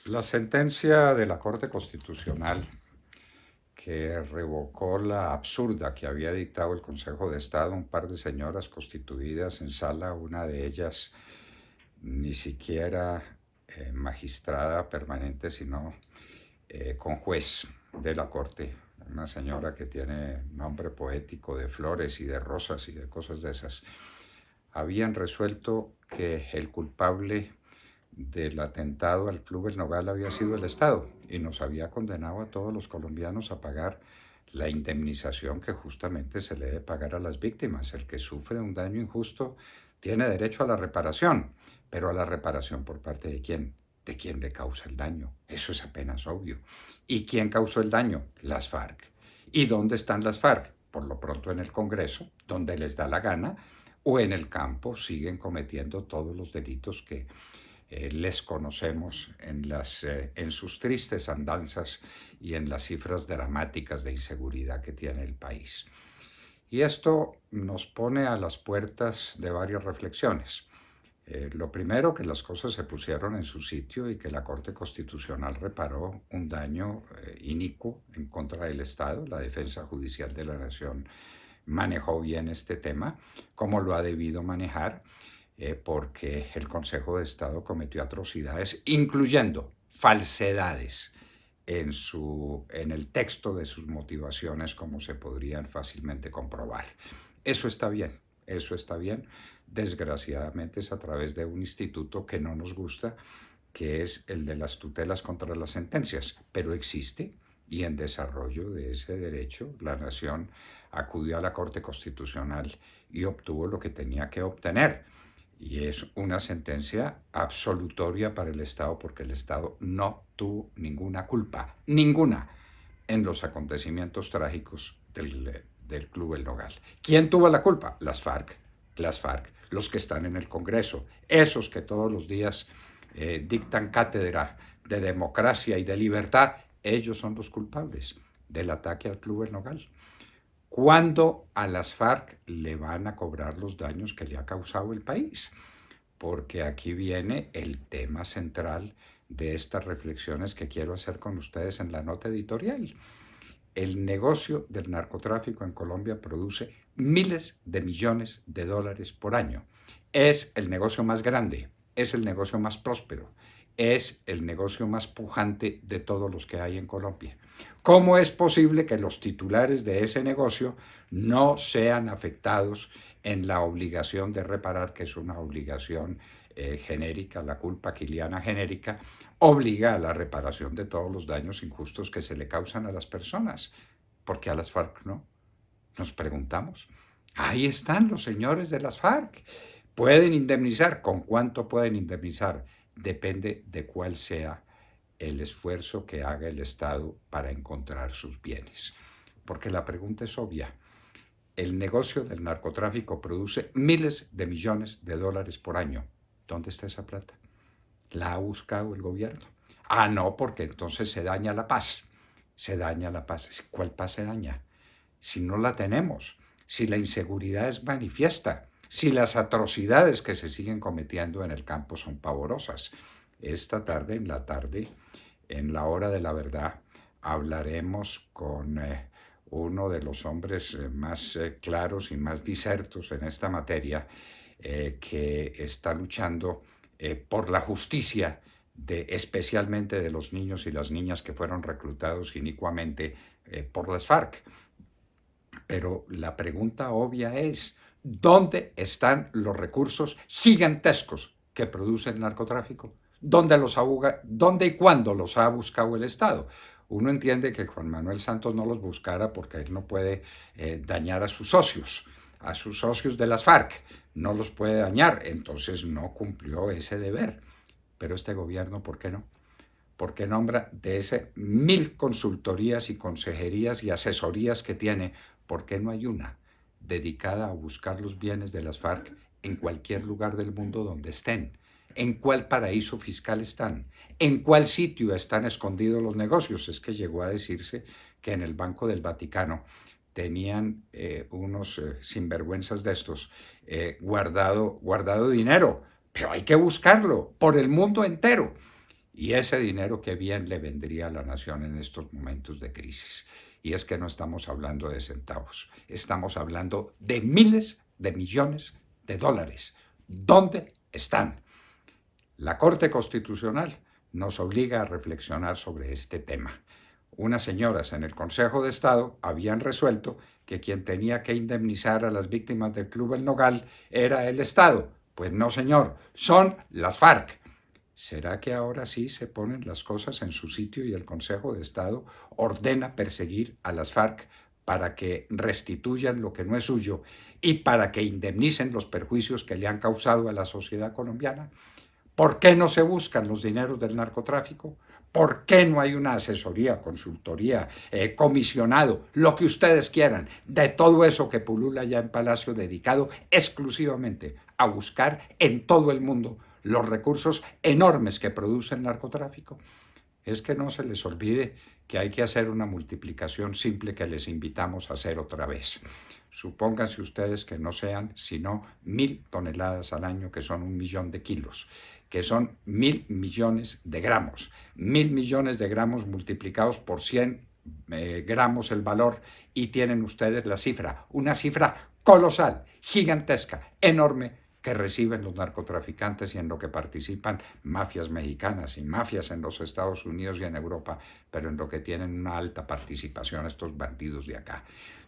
La sentencia de la Corte Constitucional que revocó la absurda que había dictado el Consejo de Estado, un par de señoras constituidas en sala, una de ellas ni siquiera magistrada permanente, sino con juez de la Corte, una señora que tiene nombre poético de flores y de rosas y de cosas de esas, habían resuelto que el culpable del atentado al Club El Nogal había sido el Estado y nos había condenado a todos los colombianos a pagar la indemnización que justamente se le debe pagar a las víctimas. El que sufre un daño injusto tiene derecho a la reparación, pero a la reparación por parte de quién, de quién le causa el daño. Eso es apenas obvio. ¿Y quién causó el daño? Las FARC. ¿Y dónde están las FARC? Por lo pronto en el Congreso, donde les da la gana, o en el campo siguen cometiendo todos los delitos que les conocemos en sus tristes andanzas y en las cifras dramáticas de inseguridad que tiene el país. Y esto nos pone a las puertas de varias reflexiones. Lo primero, que las cosas se pusieron en su sitio y que la Corte Constitucional reparó un daño inicuo en contra del Estado. La defensa judicial de la Nación manejó bien este tema, como lo ha debido manejar, porque el Consejo de Estado cometió atrocidades, incluyendo falsedades en el texto de sus motivaciones, como se podrían fácilmente comprobar. Eso está bien, eso está bien. Desgraciadamente es a través de un instituto que no nos gusta, que es el de las tutelas contra las sentencias, pero existe, y en desarrollo de ese derecho la Nación acudió a la Corte Constitucional y obtuvo lo que tenía que obtener. Y es una sentencia absolutoria para el Estado, porque el Estado no tuvo ninguna culpa, ninguna, en los acontecimientos trágicos del Club El Nogal. ¿Quién tuvo la culpa? Las FARC, los que están en el Congreso, esos que todos los días dictan cátedra de democracia y de libertad, ellos son los culpables del ataque al Club El Nogal. ¿Cuándo a las FARC le van a cobrar los daños que le ha causado el país? Porque aquí viene el tema central de estas reflexiones que quiero hacer con ustedes en la nota editorial. El negocio del narcotráfico en Colombia produce miles de millones de dólares por año. Es el negocio más grande, es el negocio más próspero, es el negocio más pujante de todos los que hay en Colombia. ¿Cómo es posible que los titulares de ese negocio no sean afectados en la obligación de reparar, que es una obligación genérica, la culpa quiliana genérica, obliga a la reparación de todos los daños injustos que se le causan a las personas? ¿Por qué a las FARC no? Nos preguntamos. Ahí están los señores de las FARC. Pueden indemnizar. ¿Con cuánto pueden indemnizar? Depende de cuál sea el esfuerzo que haga el Estado para encontrar sus bienes. Porque la pregunta es obvia. El negocio del narcotráfico produce miles de millones de dólares por año. ¿Dónde está esa plata? ¿La ha buscado el gobierno? Ah, no, porque entonces se daña la paz. Se daña la paz. ¿Cuál paz se daña? Si no la tenemos, si la inseguridad es manifiesta, si las atrocidades que se siguen cometiendo en el campo son pavorosas. Esta tarde, en la hora de la verdad, hablaremos con uno de los hombres más claros y más disertos en esta materia, que está luchando por la justicia especialmente de los niños y las niñas que fueron reclutados inicuamente por las FARC. Pero la pregunta obvia es, ¿dónde están los recursos gigantescos que produce el narcotráfico? ¿Dónde y cuándo los ha buscado el Estado? Uno entiende que Juan Manuel Santos no los buscara porque él no puede dañar a sus socios de las FARC, no los puede dañar, entonces no cumplió ese deber. Pero este gobierno, ¿por qué no? Porque nombra de ese 1000 consultorías y consejerías y asesorías que tiene, ¿por qué no hay una dedicada a buscar los bienes de las FARC en cualquier lugar del mundo donde estén? ¿En cuál paraíso fiscal están? ¿En cuál sitio están escondidos los negocios? Es que llegó a decirse que en el Banco del Vaticano tenían unos sinvergüenzas de estos guardado dinero, pero hay que buscarlo por el mundo entero. Y ese dinero que bien le vendría a la nación en estos momentos de crisis. Y es que no estamos hablando de centavos, estamos hablando de miles de millones de dólares. ¿Dónde están? La Corte Constitucional nos obliga a reflexionar sobre este tema. Unas señoras en el Consejo de Estado habían resuelto que quien tenía que indemnizar a las víctimas del Club El Nogal era el Estado. Pues no, señor, son las FARC. ¿Será que ahora sí se ponen las cosas en su sitio y el Consejo de Estado ordena perseguir a las FARC para que restituyan lo que no es suyo y para que indemnicen los perjuicios que le han causado a la sociedad colombiana? ¿Por qué no se buscan los dineros del narcotráfico? ¿Por qué no hay una asesoría, consultoría, comisionado, lo que ustedes quieran, de todo eso que pulula ya en Palacio, dedicado exclusivamente a buscar en todo el mundo los recursos enormes que produce el narcotráfico? Es que no se les olvide que hay que hacer una multiplicación simple que les invitamos a hacer otra vez. Supónganse ustedes que no sean sino 1.000 toneladas al año, que son 1.000.000 de kilos, que son 1.000 millones de gramos. 1.000 millones de gramos multiplicados por 100 gramos el valor y tienen ustedes la cifra, una cifra colosal, gigantesca, enorme, que reciben los narcotraficantes y en lo que participan mafias mexicanas y mafias en los Estados Unidos y en Europa, pero en lo que tienen una alta participación estos bandidos de acá.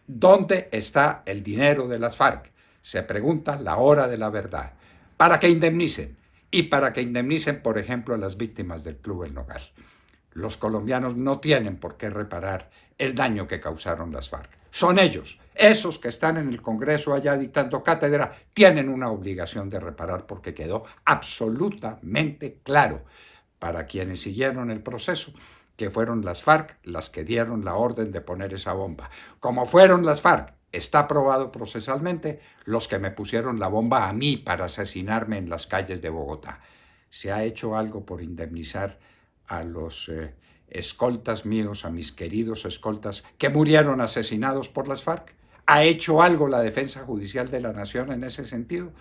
¿Dónde está el dinero de las FARC? Se pregunta la hora de la verdad. Para que indemnicen, y para que indemnicen, por ejemplo, a las víctimas del Club El Nogal. Los colombianos no tienen por qué reparar el daño que causaron las FARC. Son ellos, esos que están en el Congreso allá dictando cátedra, tienen una obligación de reparar porque quedó absolutamente claro para quienes siguieron el proceso que fueron las FARC las que dieron la orden de poner esa bomba. Como fueron las FARC, está probado procesalmente, los que me pusieron la bomba a mí para asesinarme en las calles de Bogotá. ¿Se ha hecho algo por indemnizar a los escoltas míos, a mis queridos escoltas que murieron asesinados por las FARC? ¿Ha hecho algo la Defensa Judicial de la Nación en ese sentido?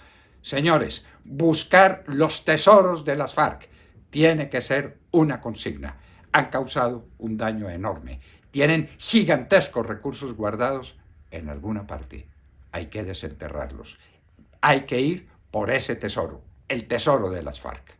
Señores, buscar los tesoros de las FARC tiene que ser una consigna. Han causado un daño enorme. Tienen gigantescos recursos guardados en alguna parte. Hay que desenterrarlos. Hay que ir por ese tesoro, el tesoro de las FARC.